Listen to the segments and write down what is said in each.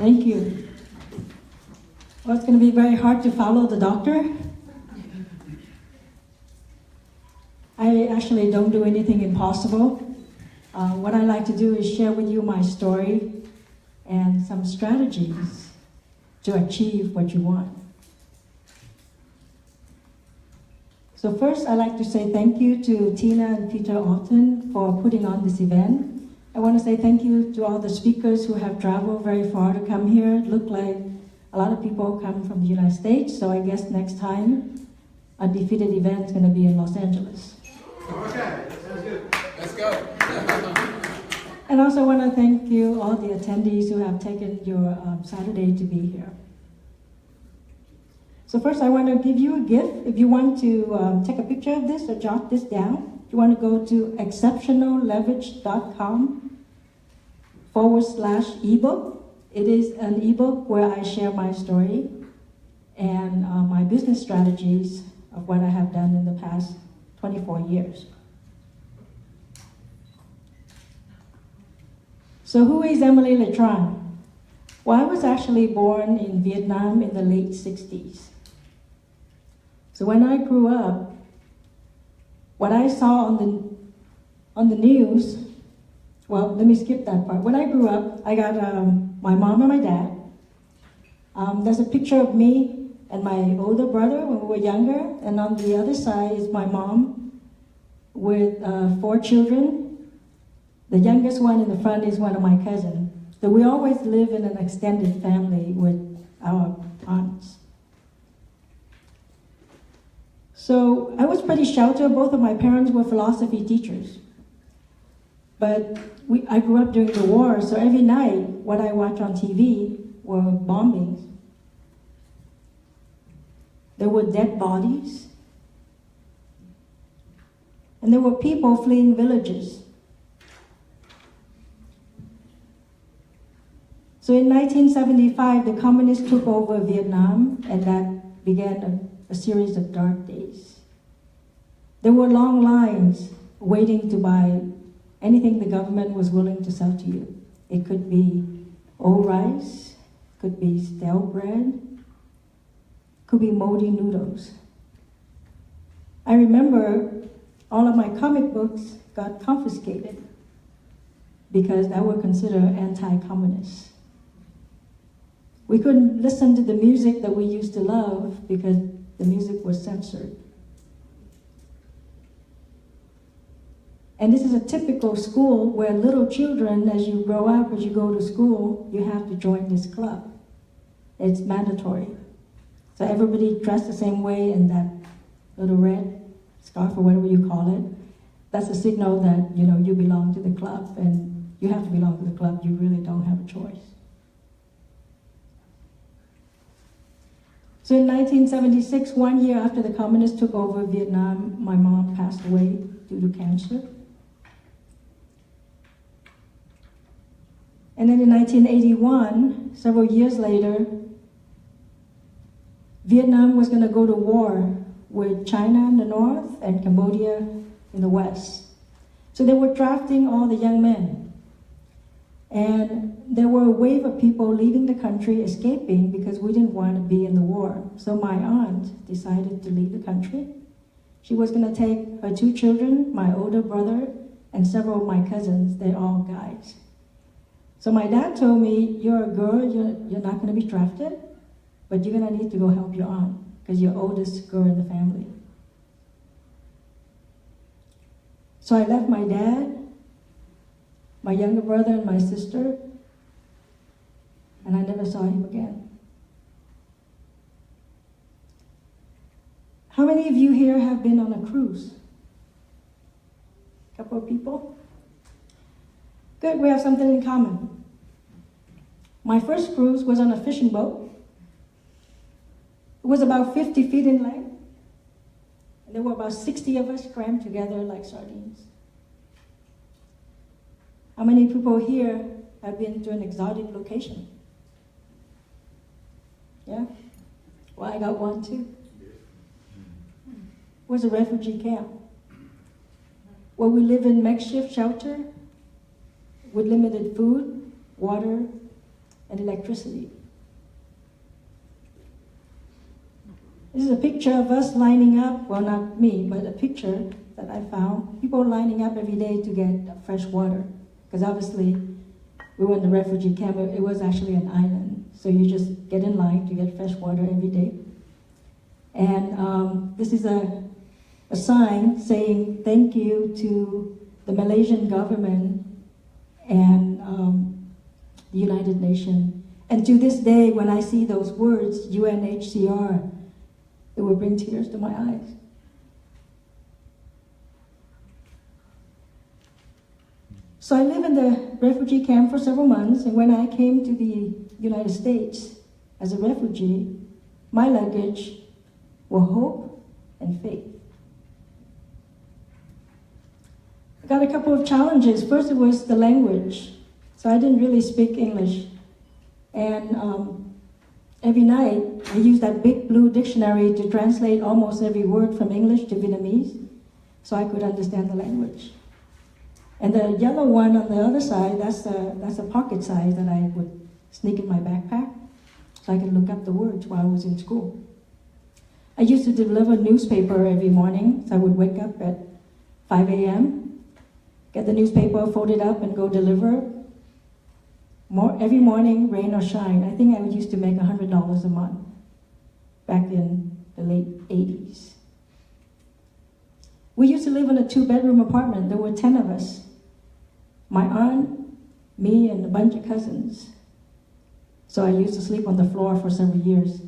Thank you. Well, it's going to be very hard to follow the doctor. I actually don't do anything impossible. What I like to do is share with you my story and some strategies to achieve what you want. So first, I'd like to say thank you to Tina and Peter Alton for putting on this event. I want to say thank you to all the speakers who have traveled very far to come here. It looked like a lot of people come from the United States, so I guess next time, Undefeated event is going to be in Los Angeles. Okay, sounds good. Let's go. And also I want to thank you, all the attendees who have taken your Saturday to be here. So first I want to give you a gift. If you want to take a picture of this or jot this down, you want to go to exceptionalleverage.com/ebook. It is an ebook where I share my story and my business strategies of what I have done in the past 24 years. So who is Emily Letron? Well, I was actually born in Vietnam in the late 60s. So when I grew up, what I saw on the news, well, let me skip that part. When I grew up, I got my mom and my dad. There's a picture of me and my older brother when we were younger, and on the other side is my mom with 4 children. The youngest one in the front is one of my cousins. So we always live in an extended family with our aunts. So I was pretty sheltered. Both of my parents were philosophy teachers. But I grew up during the war, so every night what I watched on TV were bombings. There were dead bodies. And there were people fleeing villages. So in 1975, the communists took over Vietnam, and that began a series of dark days. There were long lines waiting to buy anything the government was willing to sell to you. It could be old rice, could be stale bread, could be moldy noodles. I remember all of my comic books got confiscated because they were considered anti-communist. We couldn't listen to the music that we used to love because the music was censored. And this is a typical school where little children, as you grow up, as you go to school, you have to join this club. It's mandatory. So everybody dressed the same way in that little red scarf or whatever you call it. That's a signal that, you know, you belong to the club, and you have to belong to the club. You really don't have a choice. So in 1976, 1 year after the communists took over Vietnam, my mom passed away due to cancer. And then in 1981, several years later, Vietnam was going to go to war with China in the north and Cambodia in the west. So they were drafting all the young men. And there were a wave of people leaving the country, escaping, because we didn't want to be in the war. So my aunt decided to leave the country. She was going to take her 2 children, my older brother, and several of my cousins. They're all guys. So my dad told me, you're a girl, you're not going to be drafted, but you're going to need to go help your aunt, because you're the oldest girl in the family. So I left my dad, my younger brother, and my sister, and I never saw him again. How many of you here have been on a cruise? A couple of people? Good, we have something in common. My first cruise was on a fishing boat. It was about 50 feet in length, and there were about 60 of us crammed together like sardines. How many people here have been to an exotic location? Yeah? Well, I got one too. It was a refugee camp where we live in makeshift shelter with limited food, water, and electricity. This is a picture of us lining up, well, not me, but a picture that I found. People lining up every day to get fresh water. Because obviously, we were in the refugee camp. It was actually an island. So you just get in line to get fresh water every day. And this is a sign saying thank you to the Malaysian government and the United Nations. And to this day, when I see those words, UNHCR, it will bring tears to my eyes. So I lived in the refugee camp for several months, and when I came to the United States as a refugee, my luggage were hope and faith. I got a couple of challenges. First, it was the language. So I didn't really speak English. And every night, I used that big blue dictionary to translate almost every word from English to Vietnamese so I could understand the language. And the yellow one on the other side, that's a pocket size that I would sneak in my backpack so I could look up the words while I was in school. I used to deliver newspaper every morning, so I would wake up at 5 a.m., get the newspaper, fold it up, and go deliver. Every morning, rain or shine. I think I used to make $100 a month back in the late 80s. We used to live in a 2-bedroom apartment. There were 10 of us. My aunt, me, and a bunch of cousins. So I used to sleep on the floor for several years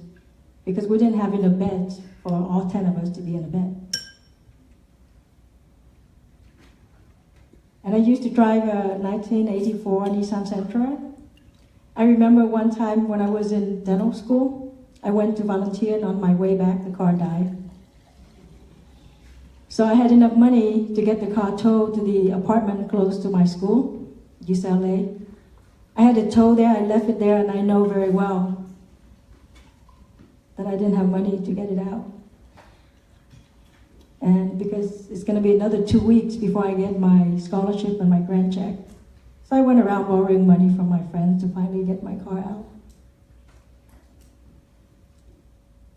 because we didn't have enough beds for all 10 of us to be in a bed. And I used to drive a 1984 Nissan Sentra. I remember one time when I was in dental school, I went to volunteer, and on my way back, the car died. So I had enough money to get the car towed to the apartment close to my school, UCLA. I had it towed there, I left it there, and I know very well that I didn't have money to get it out. And because it's going to be another 2 weeks before I get my scholarship and my grant check. So I went around borrowing money from my friends to finally get my car out.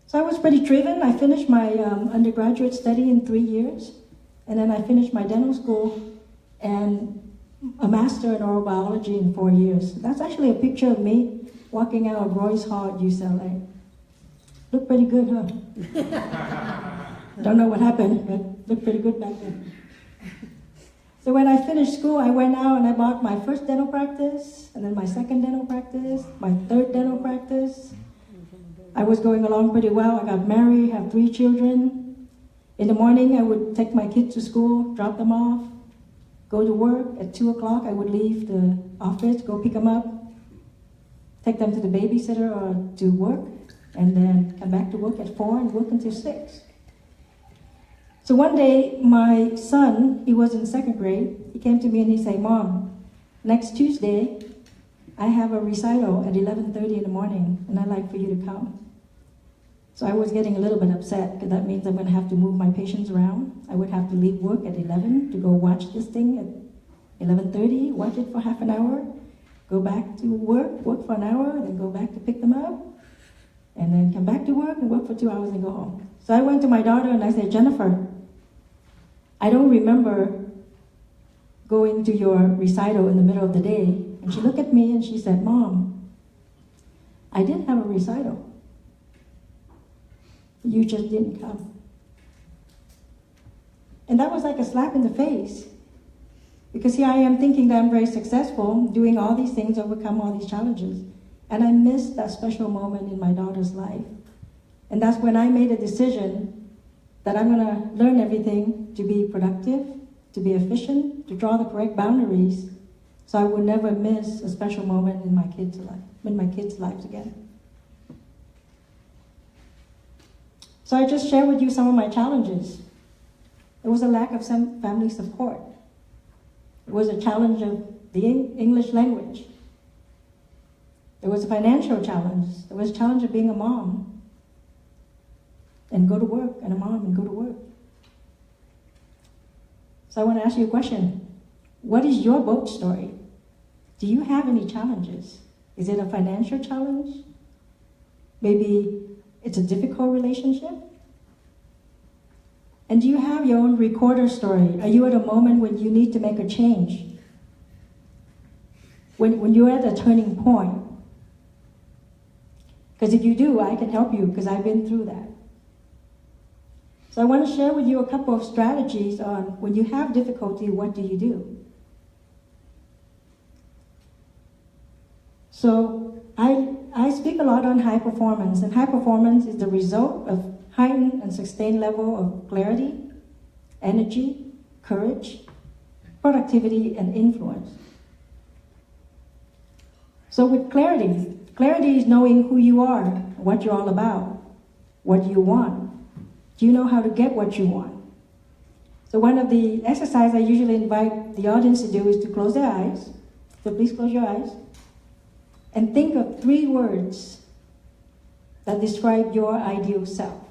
So I was pretty driven. I finished my undergraduate study in 3 years. And then I finished my dental school and a master in oral biology in 4 years. That's actually a picture of me walking out of Royce Hall at UCLA. Looked pretty good, huh? Don't know what happened, but looked pretty good back then. So when I finished school, I went out and I bought my first dental practice, and then my second dental practice, my third dental practice. I was going along pretty well. I got married, have 3 children. In the morning, I would take my kids to school, drop them off, go to work. At 2 o'clock, I would leave the office, go pick them up, take them to the babysitter or to work, and then come back to work at 4 and work until 6. So one day, my son, he was in 2nd grade, he came to me and he said, "Mom, next Tuesday, I have a recital at 11:30 in the morning, and I'd like for you to come." So I was getting a little bit upset, because that means I'm going to have to move my patients around. I would have to leave work at 11 to go watch this thing at 11:30, watch it for half an hour, go back to work for an hour, then go back to pick them up, and then come back to work and work for 2 hours and go home. So I went to my daughter and I said, "Jennifer, I don't remember going to your recital in the middle of the day." And she looked at me and she said, "Mom, I did have a recital. You just didn't come." And that was like a slap in the face. Because here I am thinking that I'm very successful, doing all these things, overcome all these challenges. And I missed that special moment in my daughter's life. And that's when I made a decision that I'm going to learn everything to be productive, to be efficient, to draw the correct boundaries, so I would never miss a special moment in my kids' lives again. So I just share with you some of my challenges. There was a lack of some family support. It was a challenge of the English language. There was a financial challenge. There was a challenge of being a mom and go to work, and a mom and go to work. So I want to ask you a question. What is your boat story? Do you have any challenges? Is it a financial challenge? Maybe it's a difficult relationship? And do you have your own recorder story? Are you at a moment when you need to make a change? When you're at a turning point? Because if you do, I can help you because I've been through that. So I want to share with you a couple of strategies on when you have difficulty, what do you do? So I speak a lot on high performance, and high performance is the result of heightened and sustained level of clarity, energy, courage, productivity, and influence. So with clarity is knowing who you are, what you're all about, what you want. Do you know how to get what you want? So one of the exercises I usually invite the audience to do is to close their eyes. So please close your eyes. And think of 3 words that describe your ideal self.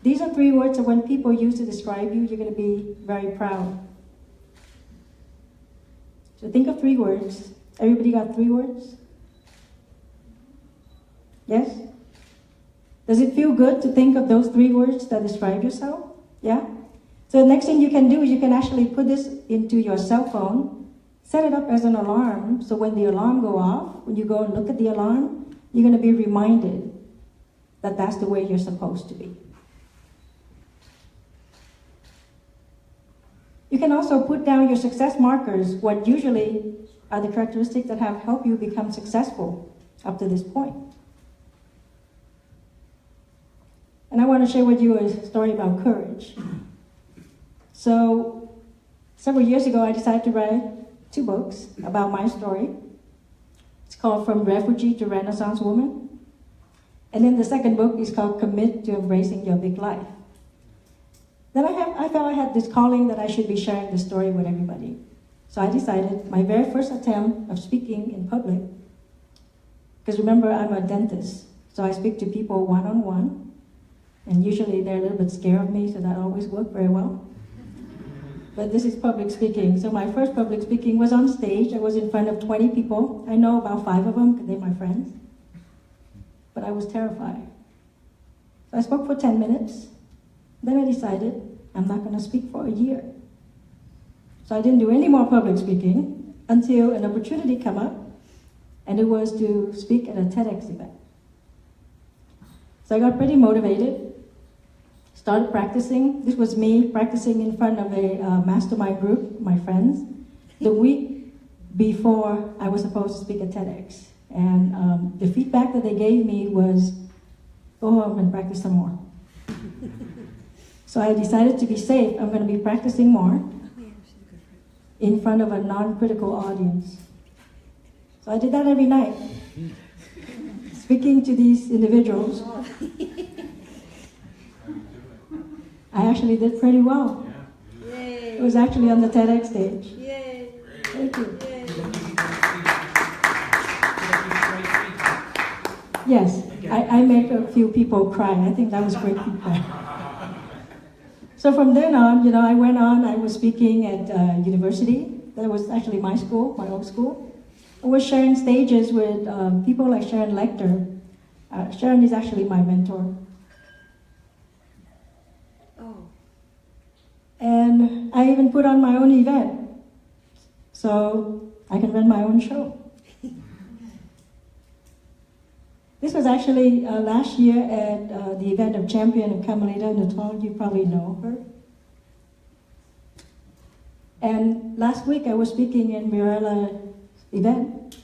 These are 3 words that when people use to describe you, you're going to be very proud. So think of 3 words. Everybody got 3 words? Yes? Does it feel good to think of those 3 words that describe yourself? Yeah? So the next thing you can do is you can actually put this into your cell phone, set it up as an alarm, so when the alarm go off, when you go and look at the alarm, you're going to be reminded that that's the way you're supposed to be. You can also put down your success markers, what usually are the characteristics that have helped you become successful up to this point. And I want to share with you a story about courage. So, several years ago, I decided to write 2 books about my story. It's called From Refugee to Renaissance Woman. And then the second book is called Commit to Embracing Your Big Life. Then I felt I had this calling that I should be sharing this story with everybody. So I decided, my very first attempt of speaking in public, because remember, I'm a dentist, so I speak to people one-on-one, and usually they're a little bit scared of me, so that always worked very well. But this is public speaking. So my first public speaking was on stage. I was in front of 20 people. I know about 5 of them because they're my friends. But I was terrified. So I spoke for 10 minutes. Then I decided I'm not going to speak for a year. So I didn't do any more public speaking until an opportunity came up, and it was to speak at a TEDx event. So I got pretty motivated, started practicing. This was me practicing in front of a mastermind group, my friends, the week before I was supposed to speak at TEDx. And the feedback that they gave me was, go home and practice some more. So I decided to be safe. I'm going to be practicing more in front of a non-critical audience. So I did that every night, speaking to these individuals. I actually did pretty well. It was actually on the TEDx stage. Yay. Thank you. Yay. Yes, I made a few people cry. I think that was great feedback. So from then on, I went on. I was speaking at university. That was actually my school, my old school. I was sharing stages with people like Sharon Lecter. Sharon is actually my mentor. Oh. And I even put on my own event, so I can run my own show. This was actually last year at the event of Champion of Carmelita Natal. You probably know her. And last week I was speaking in Mirella's event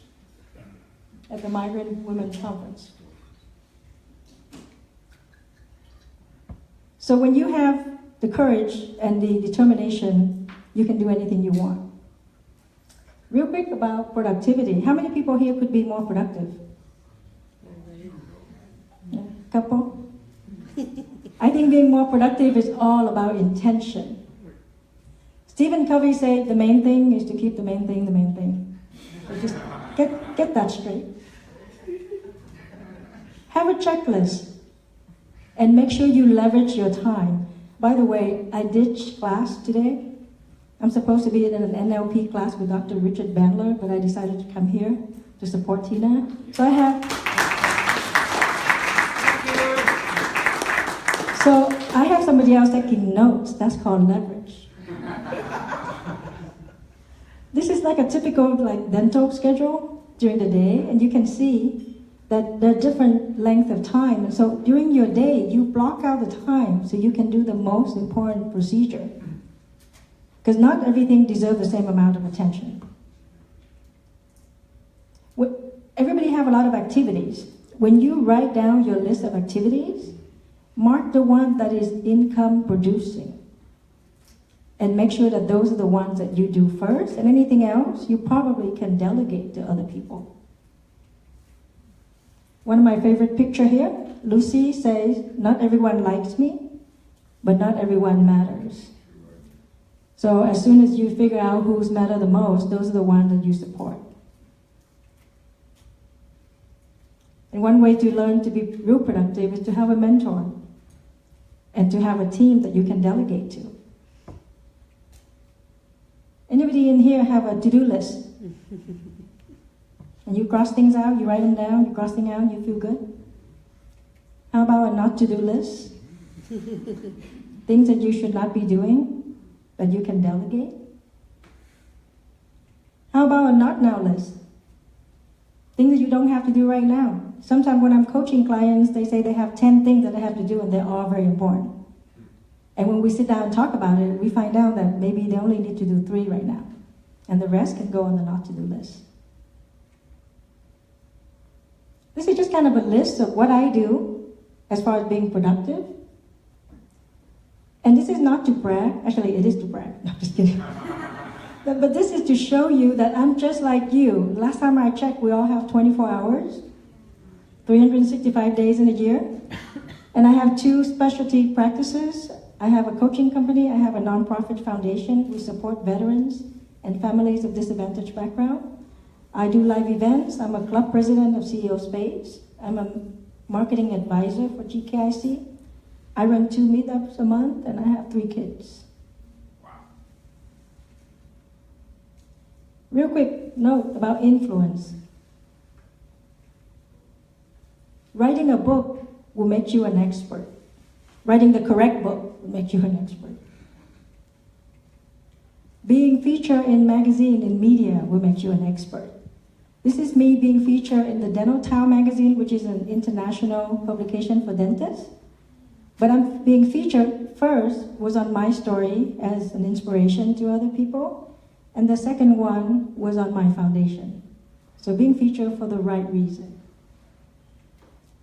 at the Migrant Women's Conference. So when you have the courage and the determination, you can do anything you want. Real quick about productivity. How many people here could be more productive? Couple? I think being more productive is all about intention. Stephen Covey said the main thing is to keep the main thing the main thing. So just get that straight. Have a checklist and make sure you leverage your time. By the way, I ditched class today. I'm supposed to be in an NLP class with Dr. Richard Bandler, but I decided to come here to support Tina. So I have somebody else taking notes. That's called leverage. This is like a typical dental schedule during the day, and you can see that there are different length of time. And so during your day, you block out the time so you can do the most important procedure. Because not everything deserves the same amount of attention. Everybody have a lot of activities. When you write down your list of activities, mark the one that is income producing. And make sure that those are the ones that you do first, and anything else you probably can delegate to other people. One of my favorite picture here, Lucy says, not everyone likes me, but not everyone matters. So as soon as you figure out who's matter the most, those are the ones that you support. And one way to learn to be real productive is to have a mentor and to have a team that you can delegate to. Anybody in here have a to-do list? And you cross things out, you write them down, you cross things out, you feel good? How about a not to-do list? Things that you should not be doing, that you can delegate? How about a not now list? Things that you don't have to do right now. Sometimes when I'm coaching clients, they say they have 10 things that they have to do and they're all very important. And when we sit down and talk about it, we find out that maybe they only need to do 3 right now. And the rest can go on the not to do list. This is just kind of a list of what I do as far as being productive. And this is not to brag. Actually, it is to brag. No, I'm just kidding. But this is to show you that I'm just like you. Last time I checked, we all have 24 hours, 365 days in a year. And I have 2 specialty practices. I have a coaching company. I have a nonprofit foundation. We support veterans and families of disadvantaged background. I do live events. I'm a club president of CEO Space. I'm a marketing advisor for GKIC. I run 2 meetups a month, and I have 3 kids. Wow. Real quick note about influence. Writing a book will make you an expert. Writing the correct book will make you an expert. Being featured in magazine and media will make you an expert. This is me being featured in the Dental Town magazine, which is an international publication for dentists. But I'm being featured first was on my story as an inspiration to other people. And the second one was on my foundation. So being featured for the right reason.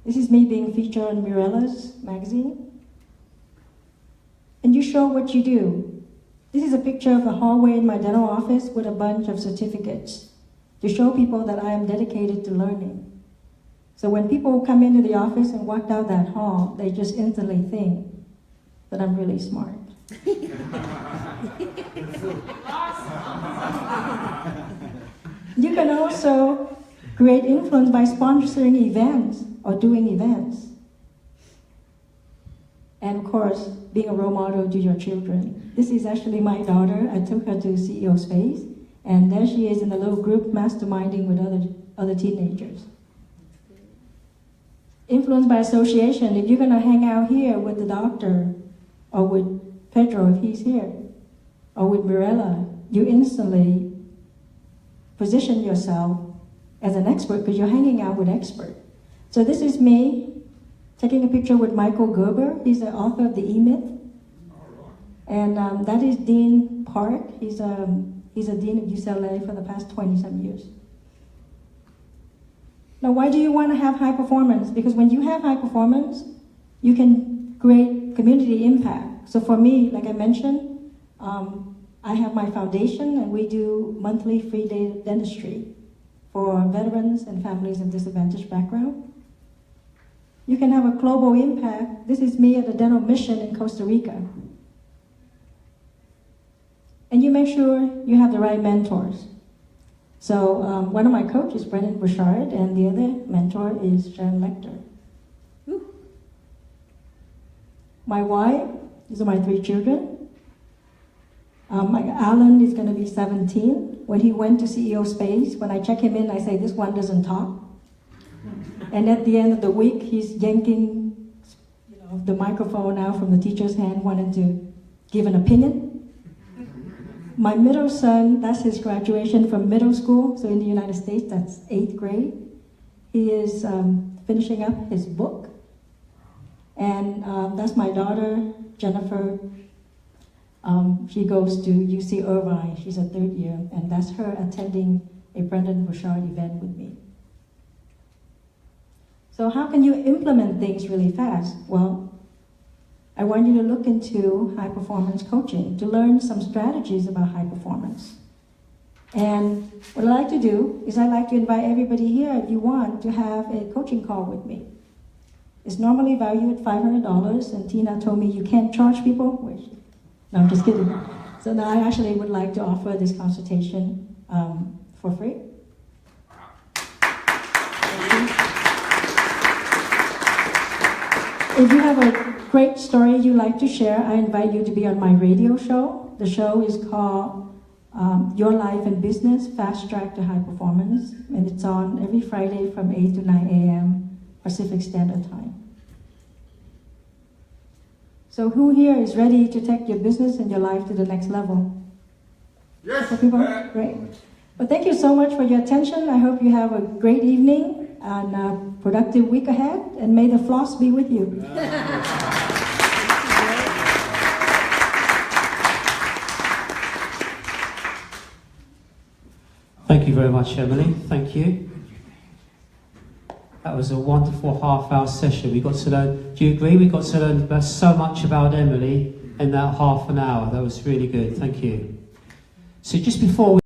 This is me being featured on Mirella's magazine. And you show what you do. This is a picture of the hallway in my dental office with a bunch of certificates to show people that I am dedicated to learning. So when people come into the office and walk down that hall, they just instantly think that I'm really smart. You can also create influence by sponsoring events or doing events. And of course, being a role model to your children. This is actually my daughter. I took her to CEO Space, and there she is in a little group masterminding with other teenagers. Influence by association. If you're going to hang out here with the doctor, or with Pedro if he's here, or with Mirella, you instantly position yourself as an expert because you're hanging out with experts. So this is me taking a picture with Michael Gerber. He's the author of The E-Myth. And that is Dean Park. He's a dean of UCLA for the past 20-some years. Now, why do you want to have high performance? Because when you have high performance, you can create community impact. So for me, like I mentioned, I have my foundation, and we do monthly free dentistry for veterans and families of disadvantaged background. You can have a global impact. This is me at a dental mission in Costa Rica. And you make sure you have the right mentors. So one of my coaches is Brendan Bouchard, and the other mentor is Jan Lecter. Woo. My wife, these are my 3 children. Alan is going to be 17. When he went to CEO Space, when I check him in, I say, this one doesn't talk. And at the end of the week, he's yanking the microphone out from the teacher's hand, wanting to give an opinion. My middle son, that's his graduation from middle school. So in the United States, that's 8th grade. He is finishing up his book. And that's my daughter, Jennifer. She goes to UC Irvine. She's a 3rd year. And that's her attending a Brendan Bouchard event with me. So how can you implement things really fast? Well, I want you to look into high performance coaching to learn some strategies about high performance. And what I like to do is I like to invite everybody here, if you want, to have a coaching call with me. It's normally valued at $500, and Tina told me you can't charge people. No, I'm just kidding. So now I actually would like to offer this consultation for free. If you have a great story you'd like to share, I invite you to be on my radio show. The show is called Your Life and Business, Fast Track to High Performance. And it's on every Friday from 8 to 9 a.m. Pacific Standard Time. So who here is ready to take your business and your life to the next level? Yes. So people? Great. Well, thank you so much for your attention. I hope you have a great evening and a productive week ahead, and may the floss be with you. Thank you very much, Emily. Thank you. That was a wonderful half-hour session. We got to learn, do you agree? We got to learn so much about Emily in that half an hour. That was really good. Thank you. So just before we